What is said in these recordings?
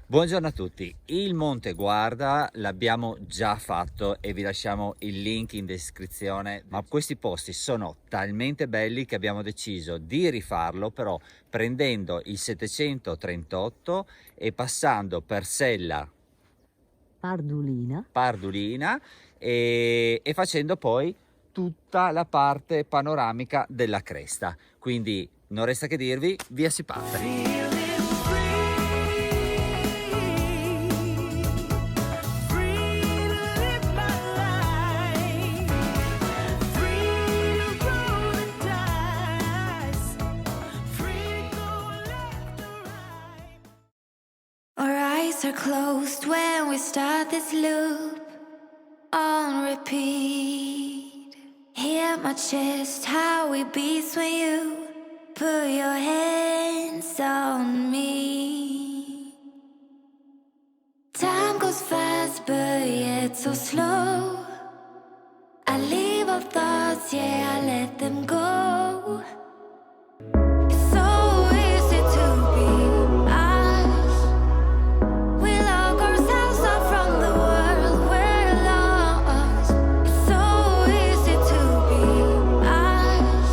Buongiorno a tutti, il Monte Guarda l'abbiamo già fatto e vi lasciamo il link in descrizione, ma questi posti sono talmente belli che abbiamo deciso di rifarlo, però prendendo il 738 e passando per Sella Pardulina e facendo poi tutta la parte panoramica della cresta. Quindi non resta che dirvi, via si parte! Our eyes are closed when we start this loop on repeat. Hear my chest, how it beats when you put your hands on me. Time goes fast, but yet so slow. I leave our thoughts, yeah, I let them go. It's so easy to be us. We lock ourselves up from the world, we're lost. It's so easy to be us.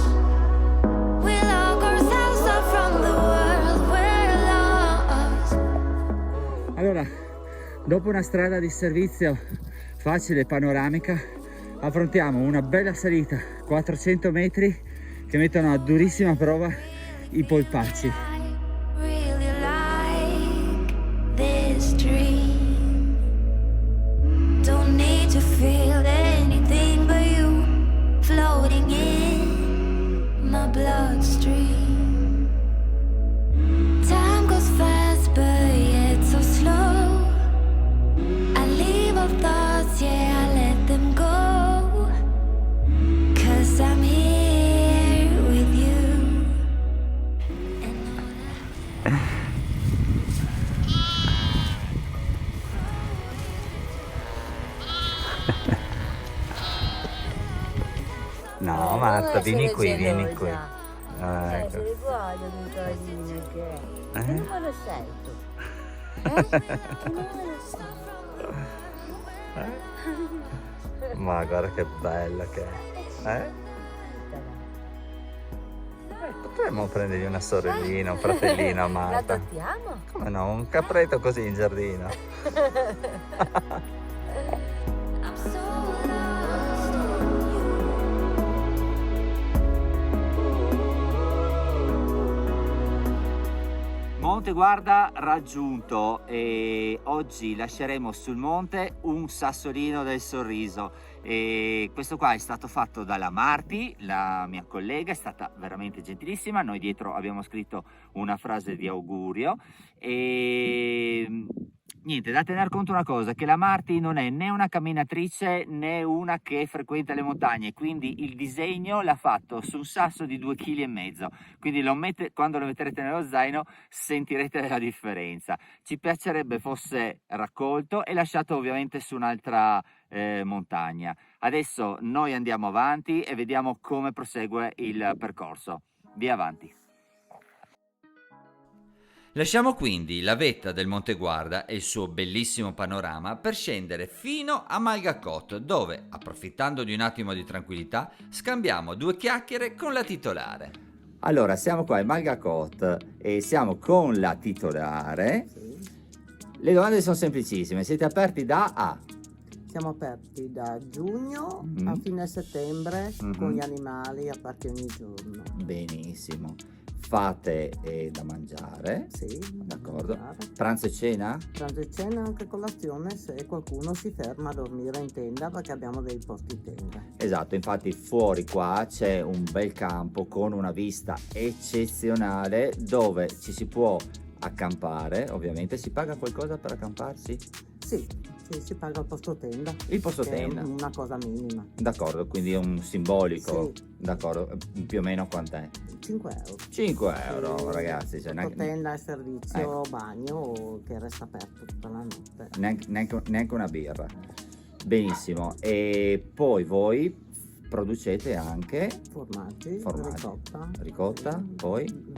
We lock ourselves up from the world, we're lost. Allora, dopo una strada di servizio facile e panoramica, affrontiamo una bella salita, 400 metri, che mettono a durissima prova i polpacci. I really like this dream. Don't need to feel anything but you floating in my bloodstream. Time goes fast, but yet so slow. I leave all thoughts, yeah, I let them go. 'Cause I'm here with you. No, Marta, vieni qui, vieni qui. Cioè, se li guardo un casino che Eh? non lo sai tu. Non lo sai. Ma guarda che bella che è. Potremmo prendergli una sorellina, un fratellino a La Marta. adottiamo? Come no, un capretto così in giardino. I'm so lost in you. Monte Guarda raggiunto e oggi lasceremo sul monte un sassolino del sorriso e questo qua è stato fatto dalla Marti, la mia collega, è stata veramente gentilissima. Noi dietro abbiamo scritto una frase di augurio e niente, da tener conto una cosa, che la Marti non è né una camminatrice né una che frequenta le montagne, quindi il disegno l'ha fatto su un sasso di 2,5 kg, quindi quando lo metterete nello zaino sentirete la differenza. Ci piacerebbe fosse raccolto e lasciato ovviamente su un'altra montagna. Adesso noi andiamo avanti e vediamo come prosegue il percorso. Via avanti. Lasciamo quindi la vetta del Monte Guarda e il suo bellissimo panorama per scendere fino a Malgacot, dove, approfittando di un attimo di tranquillità, scambiamo due chiacchiere con la titolare. Allora, siamo qua a Malgacot e siamo con la titolare. Le domande sono semplicissime. Siete aperti da A? Siamo aperti da giugno Mhm. a fine settembre Mhm. con gli animali aperti ogni giorno. Benissimo. Fate da mangiare? Sì, D'accordo. mangiare. Pranzo e cena? Pranzo e cena, anche colazione se qualcuno si ferma a dormire in tenda perché abbiamo dei posti tenda. Esatto, infatti fuori qua c'è un bel campo con una vista eccezionale dove ci si può accampare. Ovviamente si paga qualcosa per accamparsi? Sì, si paga il posto tenda. Il posto che tenda. È una cosa minima. D'accordo, quindi è un simbolico. Sì. D'accordo, più o meno quant'è? 5 euro. 5 euro, Sì, ragazzi. Cioè, posto tenda e servizio Ecco. bagno che resta aperto tutta la notte. neanche una birra. Benissimo. E poi voi producete anche Formaggi, formaggi. ricotta. Ricotta, Sì. poi?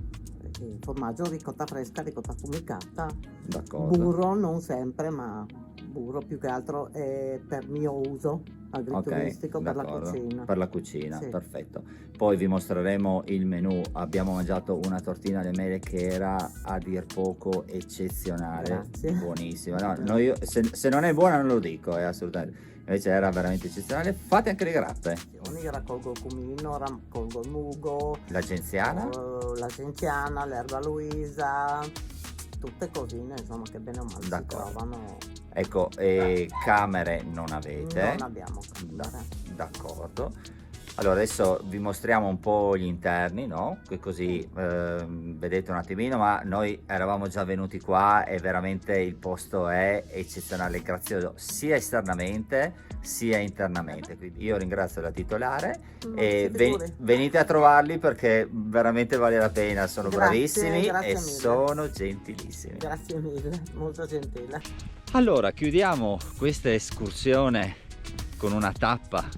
formaggio, ricotta fresca, ricotta affumicata, D'accordo. burro non sempre, ma burro più che altro è per mio uso agrituristico, per la d'accordo. cucina. Per la cucina, Sì. perfetto. Poi vi mostreremo il menù. Abbiamo mangiato una tortina alle mele che era a dir poco eccezionale, Grazie. buonissima. No, se non è buona non lo dico, assolutamente. Invece era veramente eccezionale. Fate anche le grappe. Raccolgo il cumino, raccolgo il mugo, L'Agenziana? la genziana, l'erba luisa, tutte cosine insomma che bene o male si D'accordo. trovano. Ecco, camere non avete. Non abbiamo camere. D'accordo. Allora adesso vi mostriamo un po' gli interni, no? Che così vedete un attimino, ma noi eravamo già venuti qua e veramente il posto è eccezionale, grazioso sia esternamente sia internamente. Quindi io ringrazio la titolare e venite a trovarli perché veramente vale la pena, sono Grazie, bravissimi grazie e mille. sono gentilissimi. Grazie mille, molto gentile. Allora, chiudiamo questa escursione con una tappa,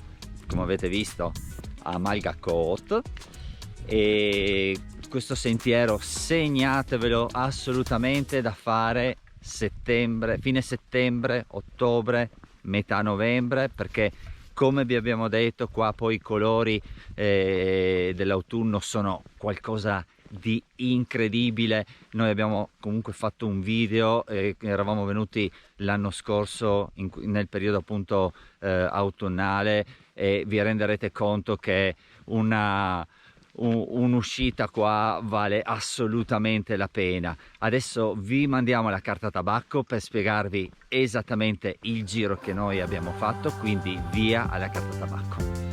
come avete visto, a Malgacot, e questo sentiero segnatevelo assolutamente da fare fine settembre, ottobre, metà novembre, perché come vi abbiamo detto qua poi i colori dell'autunno sono qualcosa di incredibile. Noi abbiamo comunque fatto un video, eravamo venuti l'anno scorso nel periodo appunto autunnale, e vi renderete conto che un'uscita qua vale assolutamente la pena. Adesso vi mandiamo la carta tabacco per spiegarvi esattamente il giro che noi abbiamo fatto, quindi via alla carta tabacco.